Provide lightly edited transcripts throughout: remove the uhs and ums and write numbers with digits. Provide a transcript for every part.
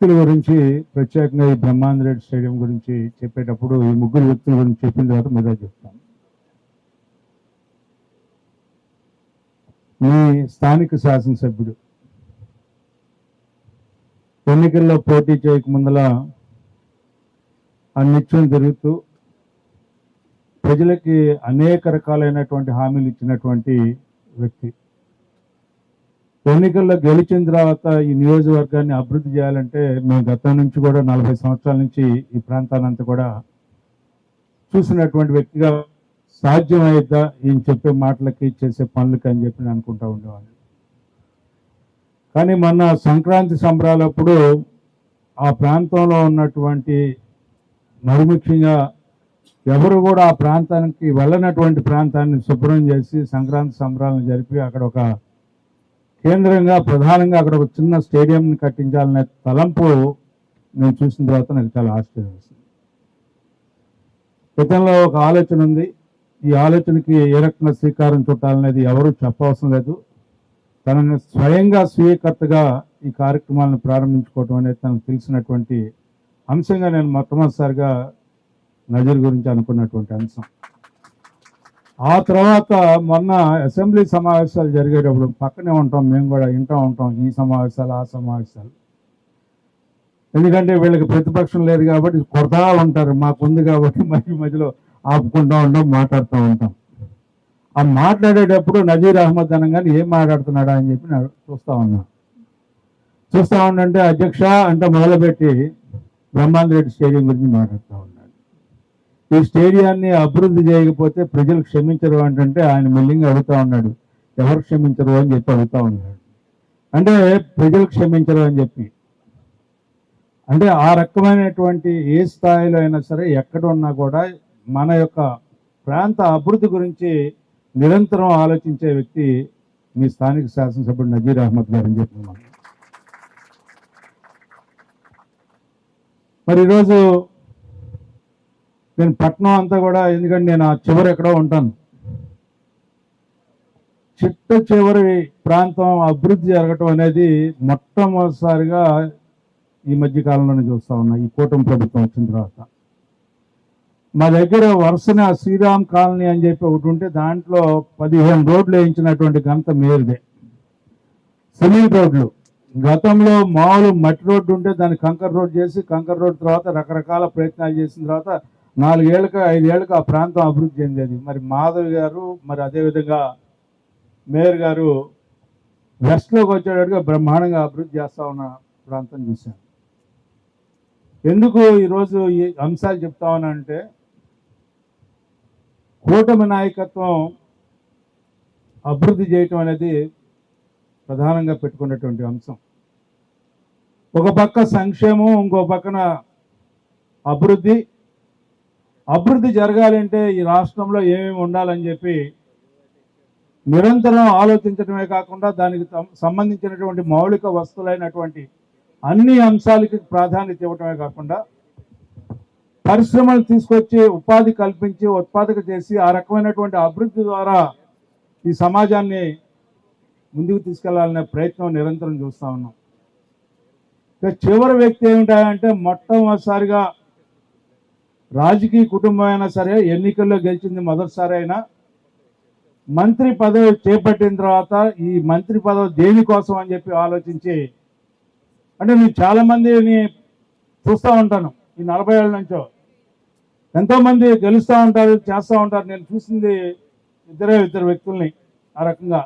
వ్యక్తుల గురించి ప్రత్యేకంగా ఈ బ్రహ్మాందరెడ్డి స్టేడియం గురించి చెప్పేటప్పుడు ఈ ముగ్గురు వ్యక్తుల గురించి చెప్పిన తర్వాత మీద చెప్తాను. మీ స్థానిక శాసనసభ్యుడు ఎన్నికల్లో పోటీ చేయకముందల నిత్యం తిరుగుతూ ప్రజలకి అనేక రకాలైనటువంటి హామీలు ఇచ్చినటువంటి వ్యక్తి. ఎన్నికల్లో గెలిచిన తర్వాత ఈ నియోజకవర్గాన్ని అభివృద్ధి చేయాలంటే మేము గతం నుంచి కూడా 40 సంవత్సరాల నుంచి ఈ ప్రాంతానంతా కూడా చూసినటువంటి వ్యక్తిగా సాధ్యమైద్దా ఈయన చెప్పే మాటలకి చేసే పనులకి అని చెప్పి నేను అనుకుంటా ఉండేవాడిని. కానీ మొన్న సంక్రాంతి సంబరాలప్పుడు ఆ ప్రాంతంలో ఉన్నటువంటి మరి ముఖ్యంగా ఎవరు కూడా ఆ ప్రాంతానికి వెళ్ళనటువంటి ప్రాంతాన్ని శుభ్రం చేసి సంక్రాంతి సంబరాలను జరిపి అక్కడ ఒక కేంద్రంగా ప్రధానంగా అక్కడ ఒక చిన్న స్టేడియంని కట్టించాలనే తలంపు నేను చూసిన తర్వాత నాకు చాలా ఆశ్చర్యం వేసింది. గతంలో ఒక ఆలోచన ఉంది. ఈ ఆలోచనకి ఏ రకంగా శ్రీకారం చుట్టాలనేది ఎవరు చెప్పవసరం లేదు. తనని స్వయంగా స్వీయకర్తగా ఈ కార్యక్రమాలను ప్రారంభించుకోవటం అనేది తనకు తెలిసినటువంటి అంశంగా నేను మొట్టమొదటిసారిగా నజీర్ గురించి అనుకున్నటువంటి అంశం. ఆ తర్వాత మొన్న అసెంబ్లీ సమావేశాలు జరిగేటప్పుడు పక్కనే ఉంటాం, మేము కూడా వింటూ ఉంటాం ఈ సమావేశాలు ఆ సమావేశాలు. ఎందుకంటే వీళ్ళకి ప్రతిపక్షం లేదు కాబట్టి కొడతా ఉంటారు, మాకుంది కాబట్టి మధ్యలో ఆపుకుంటూ ఉంటాం, మాట్లాడుతూ ఉంటాం. ఆ మాట్లాడేటప్పుడు నజీర్ అహ్మద్ అనగానే ఏం మాట్లాడుతున్నాడా అని చెప్పి చూస్తా ఉండంటే అధ్యక్ష అంటే మొదలుపెట్టి బ్రహ్మాందరెడ్డి స్టేడియం గురించి మాట్లాడుతూ ఉన్నాడు. ఈ స్టేడియాన్ని అభివృద్ధి చేయకపోతే ప్రజలు క్షమించరు అంటే ఆయన మెల్లింగా అడుగుతా ఉన్నాడు, ఎవరు క్షమించరు అని చెప్పి అడుగుతా ఉన్నాడు. అంటే ప్రజలు క్షమించరు అని చెప్పి అంటే ఆ రకమైనటువంటి ఏ స్థాయిలో అయినా సరే ఎక్కడ ఉన్నా కూడా మన యొక్క ప్రాంత అభివృద్ధి గురించి నిరంతరం ఆలోచించే వ్యక్తి మీ స్థానిక శాసనసభ్యుడు నజీర్ అహ్మద్ గారు అని చెప్తున్నాను. మరి ఈరోజు నేను పట్నం అంతా కూడా, ఎందుకంటే నేను ఆ చివరి ఎక్కడో ఉంటాను, చివరి ప్రాంతం అభివృద్ధి జరగటం అనేది మొట్టమొదటిసారిగా ఈ మధ్య కాలంలోనే చూస్తా ఉన్నా. ఈ కూటమి ప్రభుత్వం వచ్చిన తర్వాత మా దగ్గర వరుసన శ్రీరామ్ కాలనీ అని చెప్పి ఒకటి ఉంటే దాంట్లో 15 రోడ్లు వేయించినటువంటి ఘనత మేరుదే. సిమెంట్ రోడ్లు గతంలో మామూలు మట్టి రోడ్డు ఉంటే దాన్ని కంకర్ రోడ్ చేసి కంకర్ రోడ్ తర్వాత రకరకాల ప్రయత్నాలు చేసిన తర్వాత 4 ఏళ్ళకి 5 ఏళ్ళకి ఆ ప్రాంతం అభివృద్ధి చెందేది. మరి మాధవ్ గారు మరి అదేవిధంగా మేయర్ గారు వెస్ట్లోకి వచ్చేటట్టుగా బ్రహ్మాండంగా అభివృద్ధి చేస్తా ఉన్న ప్రాంతం చూశాను. ఎందుకు ఈరోజు ఈ అంశాలు చెప్తామనంటే కూటమి నాయకత్వం అభివృద్ధి చేయటం అనేది ప్రధానంగా పెట్టుకున్నటువంటి అంశం. ఒక పక్క సంక్షేమం, ఇంకో పక్కన అభివృద్ధి జరగాలంటే ఈ రాష్ట్రంలో ఏమేమి ఉండాలని చెప్పి నిరంతరం ఆలోచించడమే కాకుండా దానికి సంబంధించినటువంటి మౌలిక వస్తువులైనటువంటి అన్ని అంశాలకి ప్రాధాన్యత ఇవ్వటమే కాకుండా పరిశ్రమలు తీసుకొచ్చి ఉపాధి కల్పించి ఉత్పాదక చేసి ఆ రకమైనటువంటి అభివృద్ధి ద్వారా ఈ సమాజాన్ని ముందుకు తీసుకెళ్లాలనే ప్రయత్నం నిరంతరం చూస్తూ ఉన్నాం. ఇక చివరి వ్యక్తి ఏమిటంటే మొట్టమొదటిసారిగా రాజకీయ కుటుంబం అయినా సరే ఎన్నికల్లో గెలిచింది మొదటిసారి అయినా మంత్రి పదవి చేపట్టిన తర్వాత ఈ మంత్రి పదవి దేనికోసం అని చెప్పి ఆలోచించి, అంటే నేను చాలామందిని చూస్తూ ఉంటాను ఈ 40 ఏళ్ళ నుంచో, ఎంతోమంది గెలుస్తూ ఉంటారు, చేస్తూ ఉంటారు. నేను చూసింది ఇద్దరు వ్యక్తుల్ని ఆ రకంగా.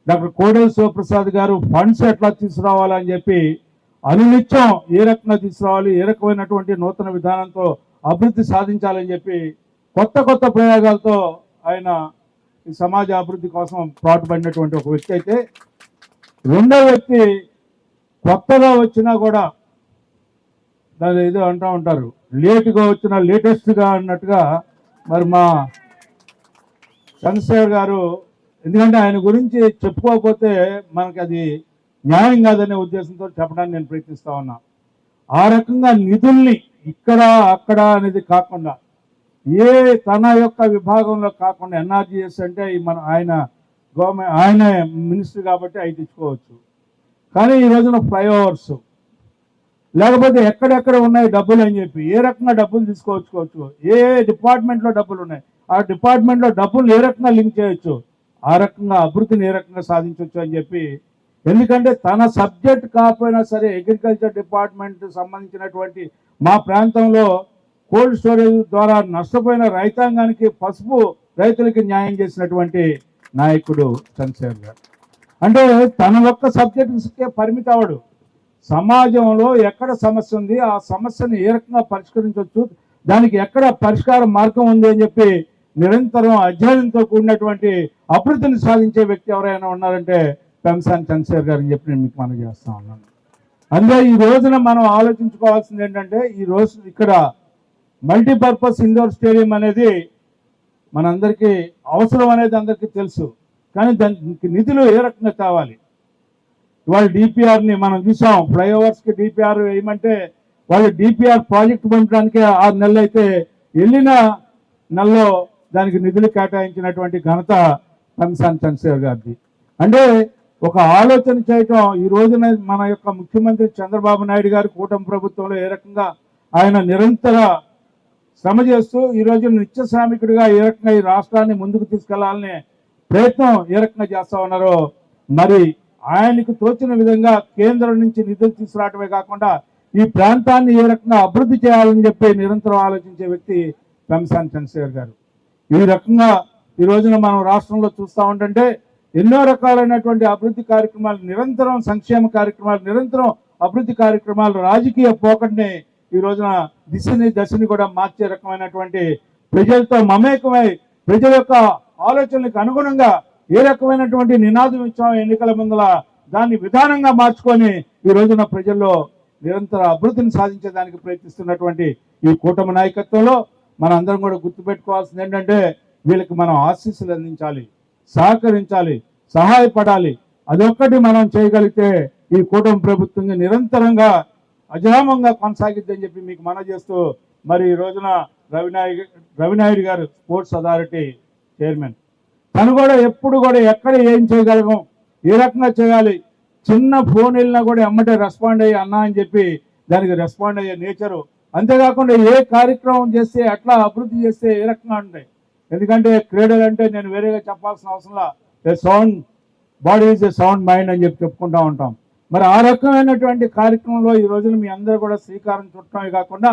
డాక్టర్ కోడెల శివప్రసాద్ గారు ఫండ్స్ ఎట్లా తీసుకురావాలని చెప్పి అనునిత్యం ఏ రకంగా తీసుకురావాలి, ఏ రకమైనటువంటి నూతన విధానంతో అభివృద్ధి సాధించాలని చెప్పి కొత్త ప్రయోగాలతో ఆయన ఈ సమాజ అభివృద్ధి కోసం పాటుపడినటువంటి ఒక వ్యక్తి అయితే, రెండో వ్యక్తి కొత్తగా వచ్చినా కూడా దాని ఏదో అంటూ ఉంటారు, లేటుగా వచ్చిన లేటెస్ట్గా అన్నట్టుగా మరి మా చంద్రశేఖర్ గారు, ఎందుకంటే ఆయన గురించి చెప్పుకోకపోతే మనకి అది న్యాయం కాదనే ఉద్దేశంతో చెప్పడానికి నేను ప్రయత్నిస్తా ఉన్నా. ఆ రకంగా నిధుల్ని ఇక్కడ అక్కడ అనేది కాకుండా తన యొక్క విభాగంలో కాకుండా ఎన్ఆర్జీఎస్ అంటే ఆయన గవర్నమెంట్ మినిస్టర్ కాబట్టి అవి తెచ్చుకోవచ్చు. కానీ ఈ రోజున ఫ్లైఓవర్స్ లేకపోతే ఎక్కడెక్కడ ఉన్నాయి డబ్బులు అని చెప్పి ఏ రకంగా డబ్బులు తీసుకోవచ్చుకోవచ్చు, ఏ డిపార్ట్మెంట్లో డబ్బులు ఉన్నాయి, ఆ డిపార్ట్మెంట్లో డబ్బులు ఏ రకంగా లింక్ చేయొచ్చు, ఆ రకంగా అభివృద్ధిని ఏ రకంగా సాధించవచ్చు అని చెప్పి. ఎందుకంటే తన సబ్జెక్ట్ కాకపోయినా సరే అగ్రికల్చర్ డిపార్ట్మెంట్ సంబంధించినటువంటి మా ప్రాంతంలో కోల్డ్ స్టోరేజ్ ద్వారా నష్టపోయిన రైతాంగానికి పసుపు రైతులకి న్యాయం చేసినటువంటి నాయకుడు చంద్రశేఖర్ గారు. అంటే తన ఒక్క సబ్జెక్టుకే పరిమితి అవడు, సమాజంలో ఎక్కడ సమస్య ఉంది, ఆ సమస్యను ఏ రకంగా పరిష్కరించవచ్చు, దానికి ఎక్కడ పరిష్కార మార్గం ఉంది అని చెప్పి నిరంతరం అధ్యయనంతో కూడినటువంటి అభివృద్ధిని సాధించే వ్యక్తి ఎవరైనా ఉన్నారంటే పెంసాని చంద్రశేఖర్ గారు అని చెప్పి నేను మీకు మనం చేస్తా ఉన్నాను. అందులో ఈ రోజున మనం ఆలోచించుకోవాల్సింది ఏంటంటే, ఈ రోజు ఇక్కడ మల్టీపర్పస్ ఇండోర్ స్టేడియం అనేది మనందరికీ అవసరం అనేది అందరికీ తెలుసు. కానీ దానికి నిధులు ఏ రకంగా కావాలి. ఇవాళ డిపిఆర్ని మనం చూసాం, ఫ్లైఓవర్స్కి డిపిఆర్ వేయమంటే వాళ్ళు డిపిఆర్ ప్రాజెక్ట్ పంపడానికి 6 నెలలు అయితే వెళ్ళిన నెలలో దానికి నిధులు కేటాయించినటువంటి ఘనత పెంసాని చంద్రశేఖర్ గారిది. అంటే ఒక ఆలోచన చేయటం ఈ రోజున మన యొక్క ముఖ్యమంత్రి చంద్రబాబు నాయుడు గారు కూటమి ప్రభుత్వంలో ఏ రకంగా ఆయన నిరంతర శ్రమ చేస్తూ ఈ రోజు నిత్య శ్రామికుడిగా ఏ రకంగా ఈ రాష్ట్రాన్ని ముందుకు తీసుకెళ్లాలనే ప్రయత్నం ఏ రకంగా చేస్తా ఉన్నారో, మరి ఆయనకు తోచిన విధంగా కేంద్రం నుంచి నిధులు తీసుకురావటమే కాకుండా ఈ ప్రాంతాన్ని ఏ రకంగా అభివృద్ధి చేయాలని చెప్పి నిరంతరం ఆలోచించే వ్యక్తి పెంసాని చంద్రశేఖర్ గారు. ఈ రకంగా ఈ రోజున మనం రాష్ట్రంలో చూస్తూ ఉంటుంటే ఎన్నో రకాలైనటువంటి అభివృద్ధి కార్యక్రమాలు, నిరంతరం సంక్షేమ కార్యక్రమాలు, నిరంతరం అభివృద్ధి కార్యక్రమాలు, రాజకీయ పోకటిని ఈ రోజున దశని కూడా మార్చే రకమైనటువంటి ప్రజలతో మమేకమై ప్రజల యొక్క ఆలోచనలకు అనుగుణంగా ఏ రకమైనటువంటి నినాదం ఇచ్చామో ఎన్నికల ముందల దాన్ని విధానంగా మార్చుకొని ఈ రోజున ప్రజల్లో నిరంతర అభివృద్ధిని సాధించేదానికి ప్రయత్నిస్తున్నటువంటి ఈ కూటమి నాయకత్వంలో మన అందరం కూడా గుర్తుపెట్టుకోవాల్సింది ఏంటంటే, వీళ్ళకి మనం ఆశీస్సులు అందించాలి, సహకరించాలి, సహాయపడాలి. అదొక్కటి మనం చేయగలిగితే ఈ కూటమి ప్రభుత్వం నిరంతరంగా అజామంగా కొనసాగిద్దని చెప్పి మీకు మనవి చేస్తూ, మరి ఈ రోజున రవినాయుడు గారు స్పోర్ట్స్ అథారిటీ చైర్మన్, తను కూడా ఎప్పుడు కూడా ఎక్కడ ఏం చేయగలగం, ఏ రకంగా చేయాలి, చిన్న ఫోన్ వెళ్ళినా కూడా ఎమ్మటే రెస్పాండ్ అయ్యి అన్నా అని చెప్పి దానికి రెస్పాండ్ అయ్యే నేచరు. అంతేకాకుండా ఏ కార్యక్రమం చేస్తే ఎట్లా అభివృద్ధి చేస్తే ఏ రకంగా ఉంటాయి. ఎందుకంటే క్రీడలు అంటే నేను వేరేగా చెప్పాల్సిన అవసరంలా, a sound body is a sound mind అని చెప్పి చెప్పుకుంటూ ఉంటాం. మరి ఆ రకమైనటువంటి కార్యక్రమంలో ఈ రోజున మీ అందరూ కూడా శ్రీకారం చుట్టమే కాకుండా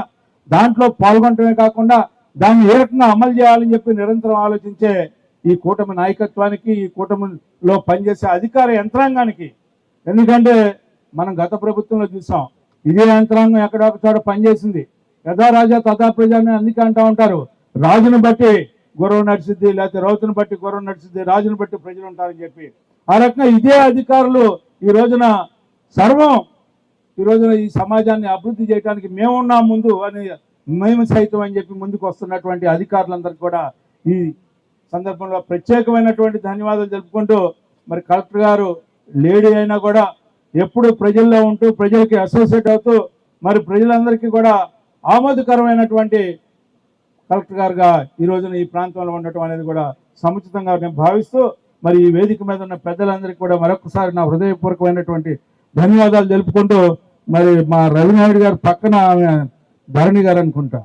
దాంట్లో పాల్గొనటమే కాకుండా దాన్ని ఏ రకంగా అమలు చేయాలని చెప్పి నిరంతరం ఆలోచించే ఈ కూటమి నాయకత్వానికి, ఈ కూటమిలో పనిచేసే అధికార యంత్రాంగానికి. ఎందుకంటే మనం గత ప్రభుత్వంలో చూసాం, ఇదే యంత్రాంగం ఎక్కడ ఒక చోట పనిచేసింది. యథా రాజా తథా ప్రజ అని అందుకే అంటూ ఉంటారు, రాజును బట్టి గుర్రం నడిచిద్ది, లేకపోతే రౌతును బట్టి గుర్రం నడిచిద్ది, రాజును బట్టి ప్రజలు ఉంటారని చెప్పి. ఆ రకంగా ఇదే అధికారులు ఈ రోజున సర్వం ఈ రోజున ఈ సమాజాన్ని అభివృద్ధి చేయడానికి మేమున్నాం ముందు అని, మేము సైతం అని చెప్పి ముందుకు వస్తున్నటువంటి అధికారులందరికీ కూడా ఈ సందర్భంలో ప్రత్యేకమైనటువంటి ధన్యవాదాలు తెలుపుకుంటూ, మరి కలెక్టర్ గారు లేడీ అయినా కూడా ఎప్పుడు ప్రజల్లో ఉంటూ ప్రజలకి అసోసియేట్ అవుతూ మరి ప్రజలందరికీ కూడా ఆమోదకరమైనటువంటి కలెక్టర్ గారుగా ఈ రోజున ఈ ప్రాంతంలో ఉండటం అనేది కూడా సముచితంగా నేను భావిస్తూ, మరి ఈ వేదిక మీద ఉన్న పెద్దలందరికీ కూడా మరొకసారి నా హృదయపూర్వకమైనటువంటి ధన్యవాదాలు తెలుపుకుంటూ, మరి మా రవినాయుడు గారు పక్కన ఆమె ధరణి గారు అనుకుంటా,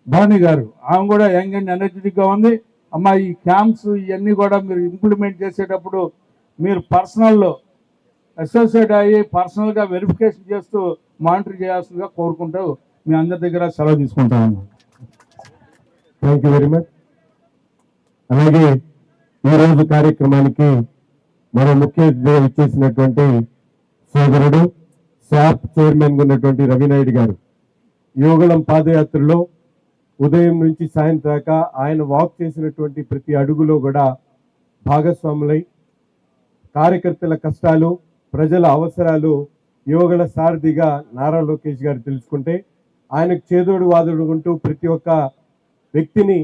ధరణి గారు, ఆమె కూడా యంగ్ అండ్ ఎనర్జెటిక్గా ఉంది. అమ్మ, ఈ క్యాంప్స్ ఇవన్నీ కూడా మీరు ఇంప్లిమెంట్ చేసేటప్పుడు మీరు పర్సనల్లో అసోసియేట్ అయ్యి పర్సనల్గా వెరిఫికేషన్ చేస్తూ మానిటర్ చేయాల్సిందిగా కోరుకుంటూ మీ అందరి దగ్గర సెలవు తీసుకుంటాను. Thank you very much. అలాగే ఈరోజు కార్యక్రమానికి మరో ముఖ్య అతిథిగా ఇచ్చేసినటువంటి సోదరుడు శాప్ చైర్మన్ ఉన్నటువంటి రవినాయుడు గారు యోగళం పాదయాత్రలో ఉదయం నుంచి సాయంత్రం దాకా ఆయన వాక్ చేసినటువంటి ప్రతి అడుగులో కూడా భాగస్వాములై కార్యకర్తల కష్టాలు, ప్రజల అవసరాలు యోగళ సారథిగా నారా లోకేష్ గారు తెలుసుకుంటే ఆయనకు చేదోడు వాదోడు ఉంటూ ప్రతి ఒక్క వ్యక్తిని